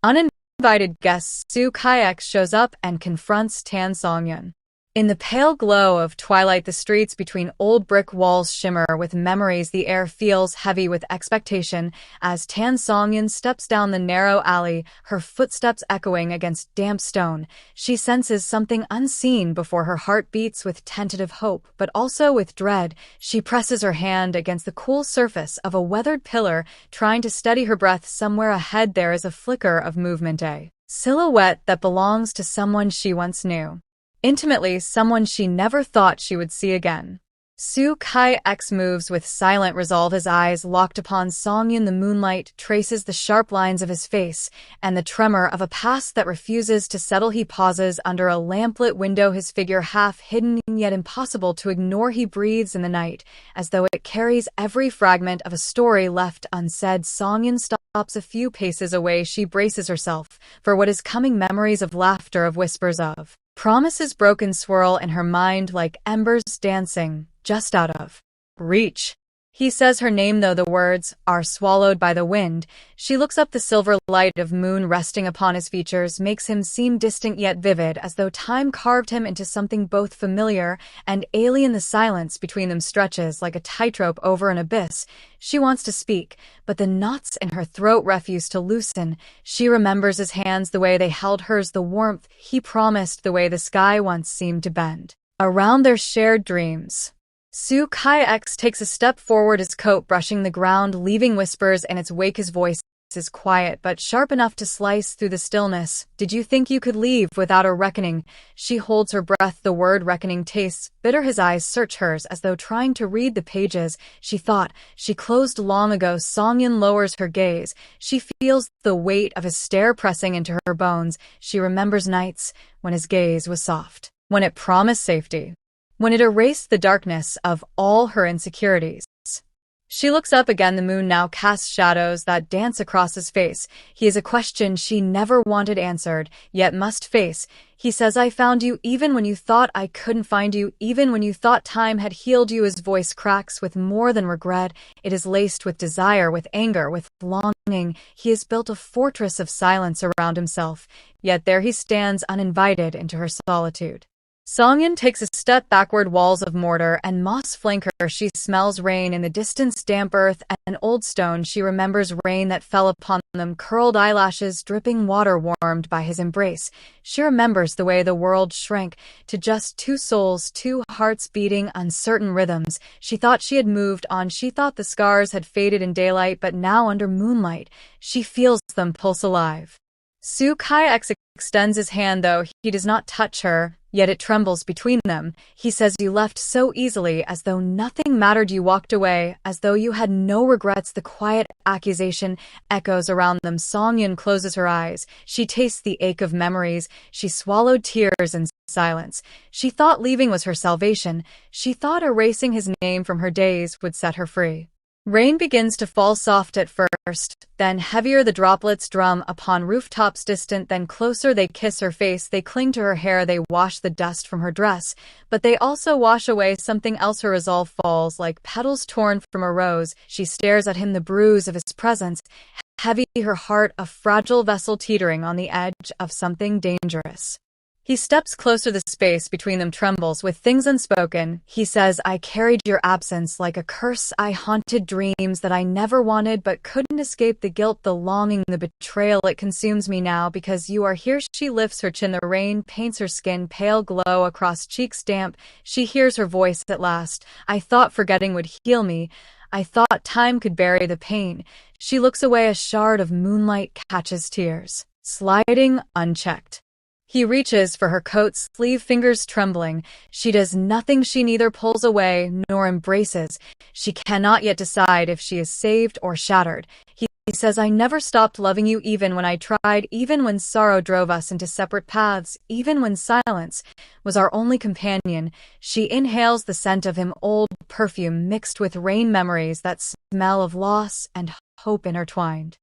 Uninvited guest Soo Kaek shows up and confronts Tan SONGYUN. In the pale glow of twilight, the streets between old brick walls shimmer with memories. The air feels heavy with expectation as Tan SONGYUN steps down the narrow alley, her footsteps echoing against damp stone. She senses something unseen before her heart beats with tentative hope, but also with dread. She presses her hand against the cool surface of a weathered pillar, trying to steady her breath. Somewhere ahead there is a flicker of movement, a silhouette that belongs to someone she once knew. Intimately, someone she never thought she would see again. Soo Kaek moves with silent resolve, his eyes locked upon SONGYUN. The moonlight traces the sharp lines of his face and the tremor of a past that refuses to settle. He pauses under a lamplit window, his figure half hidden yet impossible to ignore. He breathes in the night, as though it carries every fragment of a story left unsaid. SONGYUN stops a few paces away. She braces herself for what is coming. Memories of laughter, of whispers, of promises broken swirl in her mind like embers dancing just out of reach. He says her name, though the words are swallowed by the wind. She looks up. The silver light of moon resting upon his features makes him seem distant yet vivid, as though time carved him into something both familiar and alien. The silence between them stretches like a tightrope over an abyss. She wants to speak, but the knots in her throat refuse to loosen. She remembers his hands, the way they held hers, the warmth he promised, the way the sky once seemed to bend around their shared dreams. Soo Kaek takes a step forward, his coat brushing the ground, leaving whispers in its wake. His voice is quiet but sharp enough to slice through the stillness. Did you think you could leave without a reckoning? She holds her breath. The word reckoning tastes bitter. His eyes search hers as though trying to read the pages she thought she closed long ago. SONGYUN lowers her gaze. She feels the weight of his stare pressing into her bones. She remembers nights when his gaze was soft, when it promised safety, when it erased the darkness of all her insecurities. She looks up again. The moon now casts shadows that dance across his face. He is a question she never wanted answered, yet must face. He says, I found you even when you thought I couldn't find you, even when you thought time had healed you. His voice cracks with more than regret. It is laced with desire, with anger, with longing. He has built a fortress of silence around himself, yet there he stands uninvited into her solitude. SONGYUN takes a step backward. Walls of mortar and moss flank her. She smells rain in the distance, damp earth and old stone. She remembers rain that fell upon them, curled eyelashes, dripping water warmed by his embrace. She remembers the way the world shrank to just two souls, two hearts beating uncertain rhythms. She thought she had moved on. She thought the scars had faded in daylight, but now under moonlight, she feels them pulse alive. Soo Kaek extends his hand, though he does not touch her, yet it trembles between them. He says, you left so easily, as though nothing mattered. You walked away, as though you had no regrets. The quiet accusation echoes around them. SONGYUN closes her eyes. She tastes the ache of memories. She swallowed tears in silence. She thought leaving was her salvation. She thought erasing his name from her days would set her free. Rain begins to fall, soft at first, then heavier. The droplets drum upon rooftops, distant, then closer. They kiss her face, they cling to her hair, they wash the dust from her dress, but they also wash away something else. Her resolve falls like petals torn from a rose. She stares at him, the bruise of his presence, heavy, her heart a fragile vessel teetering on the edge of something dangerous. He steps closer. The space between them trembles with things unspoken. He says, I carried your absence like a curse. I haunted dreams that I never wanted but couldn't escape. The guilt, the longing, the betrayal, it consumes me now because you are here. She lifts her chin. The rain paints her skin, pale glow across cheeks damp. She hears her voice at last. I thought forgetting would heal me. I thought time could bury the pain. She looks away. A shard of moonlight catches tears, sliding unchecked. He reaches for her coat sleeve, fingers trembling. She does nothing. She neither pulls away nor embraces. She cannot yet decide if she is saved or shattered. He says, I never stopped loving you, even when I tried, even when sorrow drove us into separate paths, even when silence was our only companion. She inhales the scent of him, old perfume mixed with rain, memories that smell of loss and hope intertwined.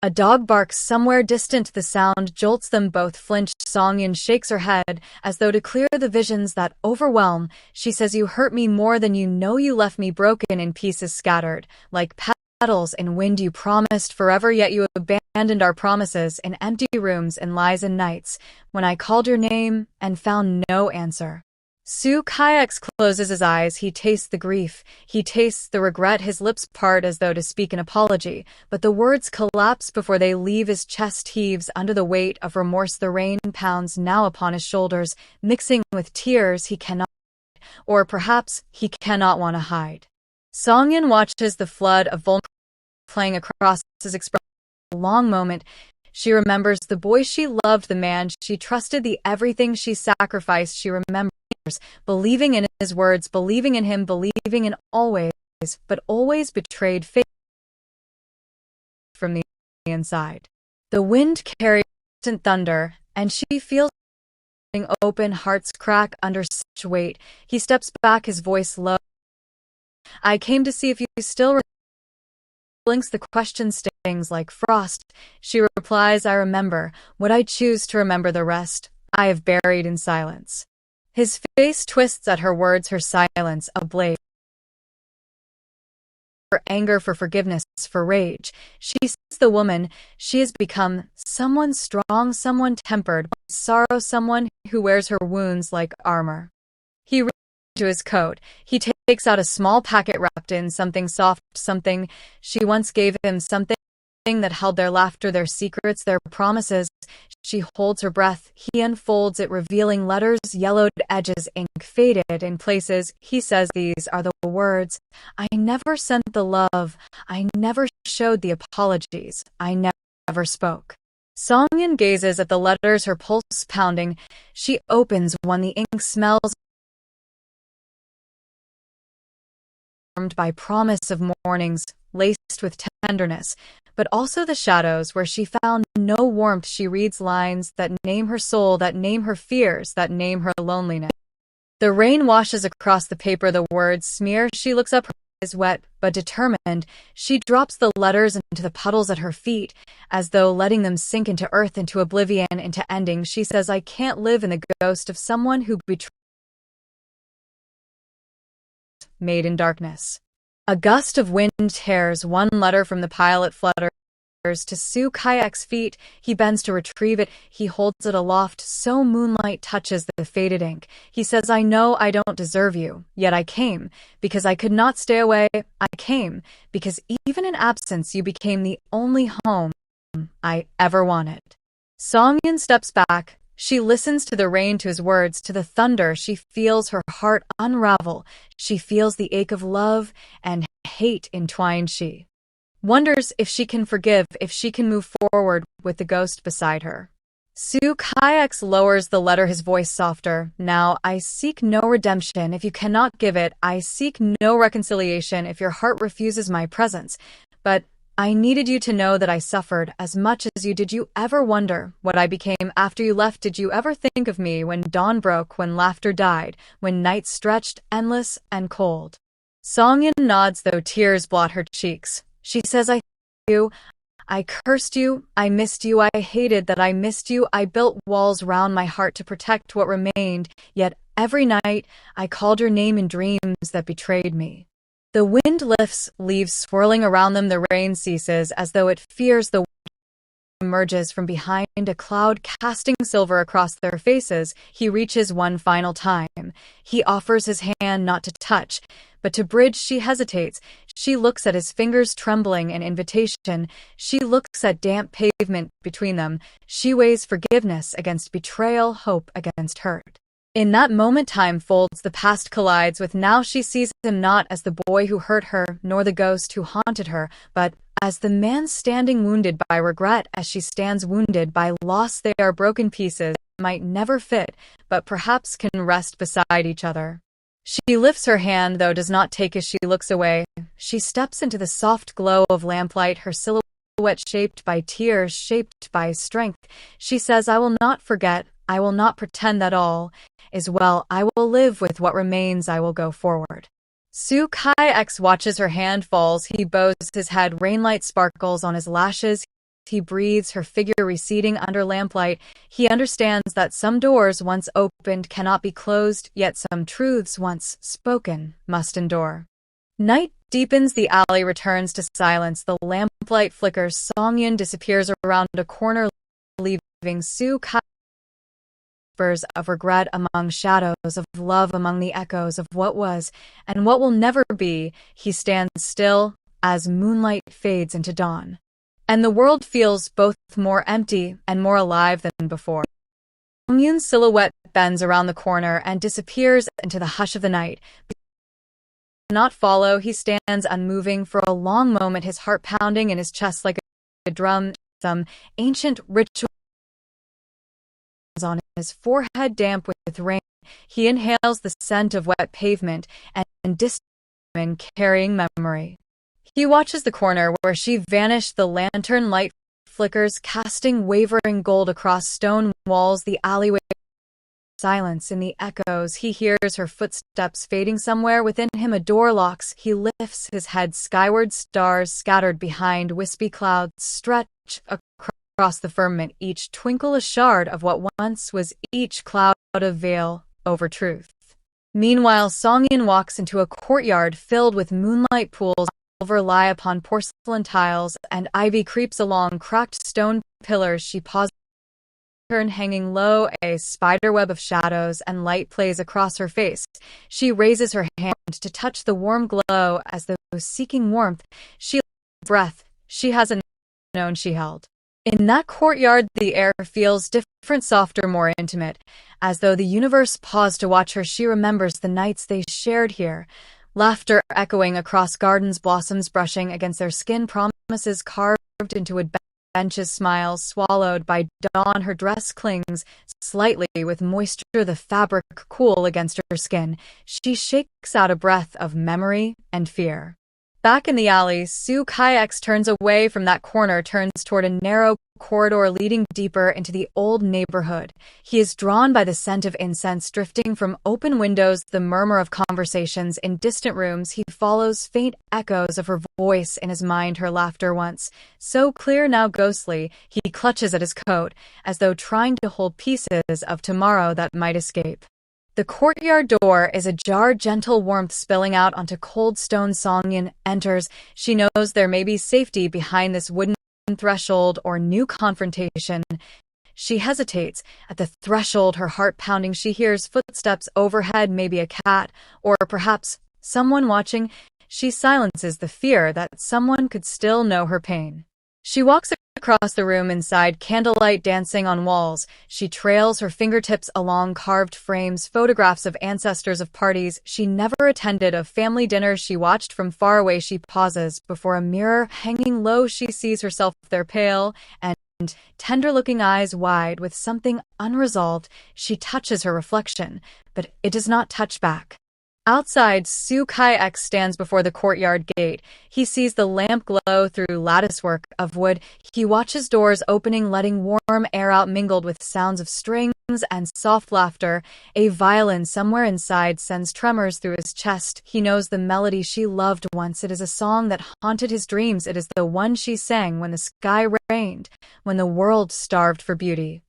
A dog barks somewhere distant. The sound jolts them both. Flinched, SONGYUN shakes her head as though to clear the visions that overwhelm. She says, you hurt me more than you know. You left me broken in pieces, scattered like settles in wind you promised forever, yet you abandoned our promises in empty rooms and lies and nights, when I called your name and found no answer. Soo Kayak's closes his eyes. He tastes the grief. He tastes the regret. His lips part as though to speak an apology, but the words collapse before they leave. His chest heaves under the weight of remorse. The rain pounds now upon his shoulders, mixing with tears he cannot, or perhaps he cannot want to hide. Songyun watches the flood of vulnerability playing across his expression. For a long moment, she remembers the boy she loved, the man she trusted, the everything she sacrificed. She remembers believing in his words, believing in him, believing in always, but always betrayed faith from the inside. The wind carries distant thunder, and she feels open hearts crack under such weight. He steps back, his voice low. I came to see if you still remember. Blinks, the question stings like frost. She replies, I remember. Would I choose to remember the rest? I have buried in silence. His face twists at her words, her silence ablaze. For anger, for forgiveness, for rage. She sees the woman. She has become someone strong, someone tempered by sorrow, someone who wears her wounds like armor. He reaches into his coat. He takes out a small packet wrapped in something soft, something she once gave him, something that held their laughter, their secrets, their promises. She holds her breath. He unfolds it, revealing letters, yellowed edges, ink faded in places. He says, these are the words. I never sent the love. I never showed the apologies. I never spoke. Songyun gazes at the letters, her pulse pounding. She opens one. The ink smells by promise of mornings, laced with tenderness, but also the shadows where she found no warmth. She reads lines that name her soul, that name her fears, that name her loneliness. The rain washes across the paper, the words smear. She looks up, her eyes wet but determined. She drops the letters into the puddles at her feet, as though letting them sink into earth, into oblivion, into ending. She says, I can't live in the ghost of someone who betrayed, made in darkness. A gust of wind tears one letter from the pile. It flutters to Soo Kayak's feet. He bends to retrieve it. He holds it aloft so moonlight touches the faded ink. He says, I know I don't deserve you, yet I came, because I could not stay away. I came, because even in absence you became the only home I ever wanted. Songyun steps back. She listens to the rain, to his words, to the thunder. She feels her heart unravel. She feels the ache of love and hate entwined. She wonders if she can forgive, if she can move forward with the ghost beside her. Soo Kayaks lowers the letter, his voice softer. Now, I seek no redemption if you cannot give it. I seek no reconciliation if your heart refuses my presence. But I needed you to know that I suffered as much as you. Did you ever wonder what I became after you left? Did you ever think of me when dawn broke, when laughter died, when nights stretched endless and cold? Songyun nods, though tears blot her cheeks. She says, I thanked you. I cursed you. I missed you. I hated that I missed you. I built walls round my heart to protect what remained. Yet every night I called your name in dreams that betrayed me. The wind lifts, leaves swirling around them. The rain ceases as though it fears the wind emerges from behind a cloud, casting silver across their faces. He reaches one final time. He offers his hand not to touch, but to bridge. She hesitates. She looks at his fingers trembling in invitation. She looks at damp pavement between them. She weighs forgiveness against betrayal, hope against hurt. In that moment, time folds, the past collides with now. She sees him not as the boy who hurt her, nor the ghost who haunted her, but as the man standing wounded by regret, as she stands wounded by loss. They are broken pieces, might never fit, but perhaps can rest beside each other. She lifts her hand, though does not take as she looks away. She steps into the soft glow of lamplight, her silhouette shaped by tears, shaped by strength. She says, I will not forget. I will not pretend that all is well. I will live with what remains. I will go forward. Soo Kayaks watches her hand falls. He bows his head. Rainlight sparkles on his lashes. He breathes, her figure receding under lamplight. He understands that some doors once opened cannot be closed, yet some truths once spoken must endure. Night deepens, the alley returns to silence, the lamplight flickers, Songyun disappears around a corner, leaving Soo Kai whispers of regret among shadows, of love among the echoes of what was and what will never be. He stands still as moonlight fades into dawn, and the world feels both more empty and more alive than before. Songyun's silhouette bends around the corner and disappears into the hush of the night. Not follow, he stands unmoving for a long moment, his heart pounding in his chest like a drum, some ancient ritual on his forehead damp with rain. He inhales the scent of wet pavement and distant carrying memory. He watches the corner where she vanished, the lantern light flickers, casting wavering gold across stone walls, the alleyway. Silence in the echoes, he hears her footsteps fading somewhere within him, a door locks, he lifts his head skyward, stars scattered behind wispy clouds stretch across the firmament, each twinkle a shard of what once was, each cloud a veil over truth. Meanwhile, Songyun walks into a courtyard filled with moonlight pools, silver lie upon porcelain tiles, and ivy creeps along cracked stone pillars. She pauses, hanging low, a spiderweb of shadows and light plays across her face. She raises her hand to touch the warm glow as though seeking warmth. She breath she hasn't known she held. In that courtyard, the air feels different, softer, more intimate, as though the universe paused to watch her. She remembers the nights they shared here, laughter echoing across gardens, blossoms brushing against their skin, promises carved into wood benches, smiles swallowed by dawn. Her dress clings slightly with moisture, the fabric cool against her skin. She shakes out a breath of memory and fear. Back in the alley, Soo Kai-X turns away from that corner, turns toward a narrow corridor leading deeper into the old neighborhood. He is drawn by the scent of incense drifting from open windows, the murmur of conversations in distant rooms. He follows faint echoes of her voice in his mind, her laughter once so clear, now ghostly. He clutches at his coat, as though trying to hold pieces of tomorrow that might escape. The courtyard door is ajar, gentle warmth spilling out onto cold stone. Songyun enters. She knows there may be safety behind this wooden threshold or new confrontation. She hesitates at the threshold, her heart pounding. She hears footsteps overhead, maybe a cat, or perhaps someone watching. She silences the fear that someone could still know her pain. She walks across the room, inside, candlelight dancing on walls. She trails her fingertips along carved frames, photographs of ancestors, of parties she never attended, of family dinners she watched from far away. She pauses before a mirror hanging low. She sees herself there, pale and tender-looking, eyes wide with something unresolved. She touches her reflection, but it does not touch back. Outside, Soo Kai-X stands before the courtyard gate. He sees the lamp glow through latticework of wood. He watches doors opening, letting warm air out, mingled with sounds of strings and soft laughter. A violin somewhere inside sends tremors through his chest. He knows the melody she loved once. It is a song that haunted his dreams. It is the one she sang when the sky rained, when the world starved for beauty.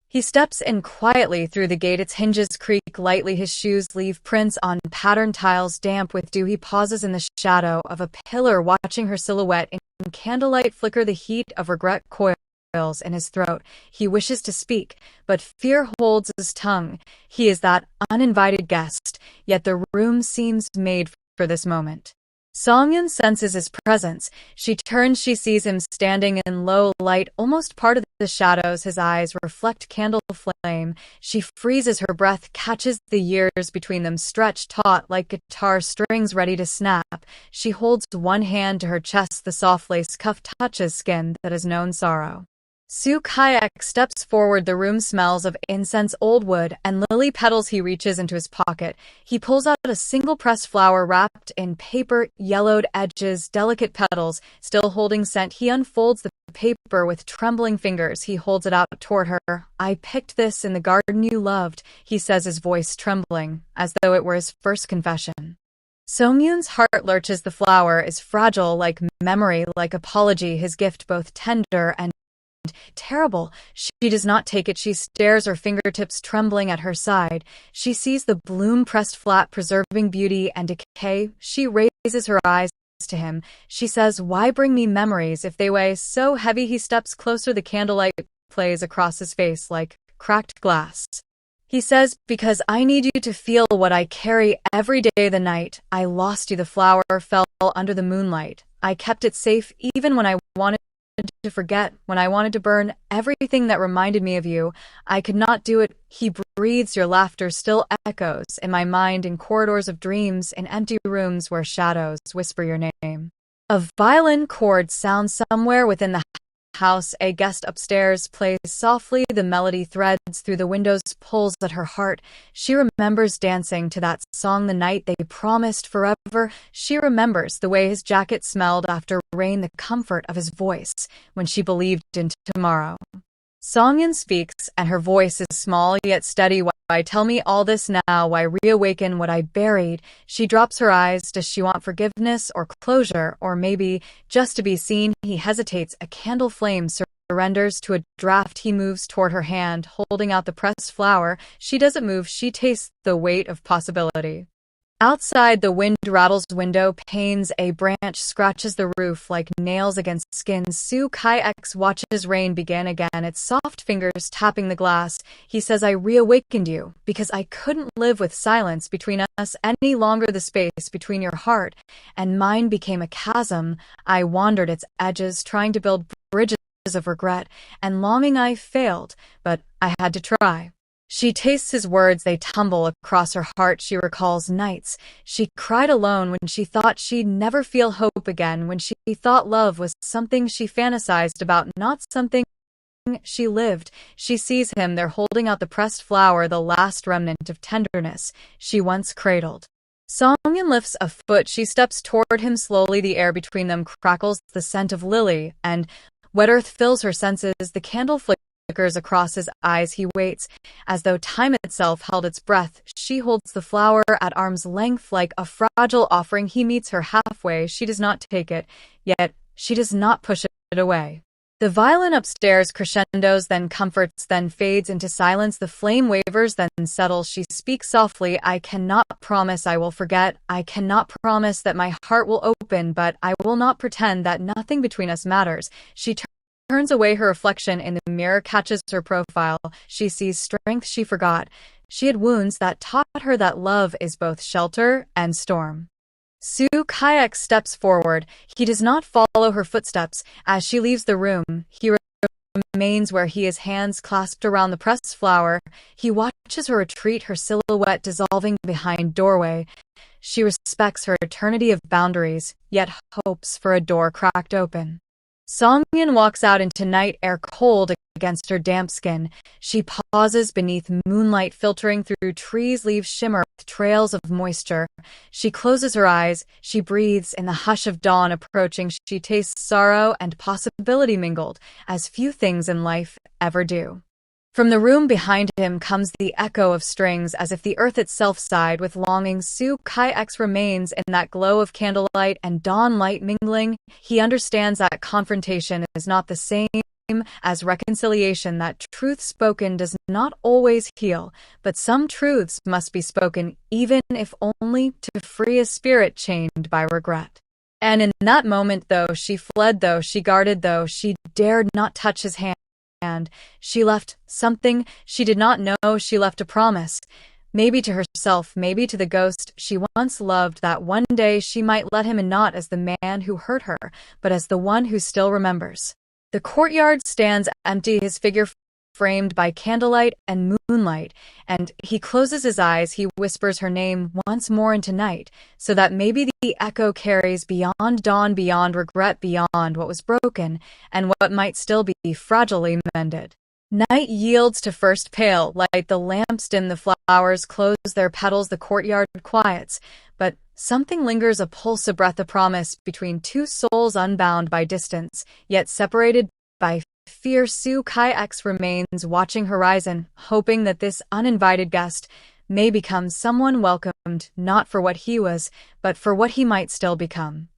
He steps in quietly through the gate, its hinges creak lightly, his shoes leave prints on patterned tiles damp with dew. He pauses in the shadow of a pillar, watching her silhouette in candlelight flicker. The heat of regret coils in his throat. He wishes to speak, but fear holds his tongue. He is that uninvited guest, yet the room seems made for this moment. Songyun senses his presence. She turns, she sees him standing in low light, almost part of the shadows. His eyes reflect candle flame. She freezes, her breath catches, the years between them stretch taut like guitar strings ready to snap. She holds one hand to her chest, the soft lace cuff touches skin that has known sorrow. Soo Kai-X steps forward. The room smells of incense, old wood, and lily petals. He reaches into his pocket. He pulls out a single pressed flower wrapped in paper, yellowed edges, delicate petals, still holding scent. He unfolds the paper with trembling fingers. He holds it out toward her. "I picked this in the garden you loved," he says, his voice trembling, as though it were his first confession. Songyun's heart lurches. The flower is fragile, like memory, like apology, his gift both tender and terrible. She does not take it. She stares, her fingertips trembling at her side. She sees the bloom pressed flat, preserving beauty and decay. She raises her eyes to him. She says, "Why bring me memories if they weigh so heavy?" He steps closer. The candlelight plays across his face like cracked glass. He says, "Because I need you to feel what I carry every day. The night I lost you, the flower fell under the moonlight. I kept it safe even when I wanted to forget, when I wanted to burn everything that reminded me of you. I could not do it." He breathes. "Your laughter still echoes in my mind, in corridors of dreams, in empty rooms where shadows whisper your name." A violin chord sounds somewhere within the house. A guest upstairs plays softly. The melody threads through the windows, pulls at her heart. She remembers dancing to that song the night they promised forever. She remembers the way his jacket smelled after rain, the comfort of his voice when she believed in tomorrow. Songyun speaks, and her voice is small yet steady. "Why tell me all this now? Why reawaken what I buried?" She drops her eyes. Does she want forgiveness or closure, or maybe just to be seen? He hesitates. A candle flame surrenders to a draft. He moves toward her hand, holding out the pressed flower. She doesn't move. She tastes the weight of possibility. Outside, the wind rattles window panes. A branch scratches the roof like nails against skin. Soo Kai-X watches rain begin again, its soft fingers tapping the glass. He says, "I reawakened you because I couldn't live with silence between us any longer. The space between your heart and mine became a chasm. I wandered its edges, trying to build bridges of regret and longing. I failed, but I had to try." She tastes his words. They tumble across her heart. She recalls nights she cried alone, when she thought she'd never feel hope again, when she thought love was something she fantasized about, not something she lived. She sees him there, holding out the pressed flower, the last remnant of tenderness she once cradled. Songyun lifts a foot. She steps toward him slowly. The air between them crackles. The scent of lily and wet earth fills her senses. The candle flickers across his eyes. He waits, as though time itself held its breath. She holds the flower at arm's length like a fragile offering. He meets her halfway. She does not take it, yet she does not push it away. The violin upstairs crescendos, then comforts, then fades into silence. The flame wavers, then settles. She speaks softly. "I cannot promise I will forget. I cannot promise that my heart will open, but I will not pretend that nothing between us matters." She turns away. Her reflection in the mirror catches her profile. She sees strength she forgot. She had wounds that taught her that love is both shelter and storm. Soo Kai-X steps forward. He does not follow her footsteps. As she leaves the room, he remains where he is, hands clasped around the pressed flower. He watches her retreat, her silhouette dissolving behind doorway. She respects her eternity of boundaries, yet hopes for a door cracked open. Songyun walks out into night air, cold against her damp skin. She pauses beneath moonlight filtering through trees. Leaves shimmer with trails of moisture. She closes her eyes. She breathes in the hush of dawn approaching. She tastes sorrow and possibility mingled, as few things in life ever do. From the room behind him comes the echo of strings, as if the earth itself sighed with longing. Soo Kai-X remains in that glow of candlelight and dawn light mingling. He understands that confrontation is not the same as reconciliation, that truth spoken does not always heal, but some truths must be spoken, even if only to free a spirit chained by regret. And in that moment, though she fled, though she guarded, though she dared not touch his hand, she left something she did not know. She left a promise, maybe to herself, maybe to the ghost she once loved, that one day she might let him in, not as the man who hurt her, but as the one who still remembers. The courtyard stands empty, his figure framed by candlelight and moonlight, and he closes his eyes. He whispers her name once more into night, so that maybe the echo carries beyond dawn, beyond regret, beyond what was broken, and what might still be fragilely mended. Night yields to first pale light. The lamps dim, the flowers close their petals, the courtyard quiets, but something lingers, a pulse, a breath, a promise between two souls unbound by distance, yet separated by fear. Soo Kai-X remains watching horizon, hoping that this uninvited guest may become someone welcomed, not for what he was, but for what he might still become.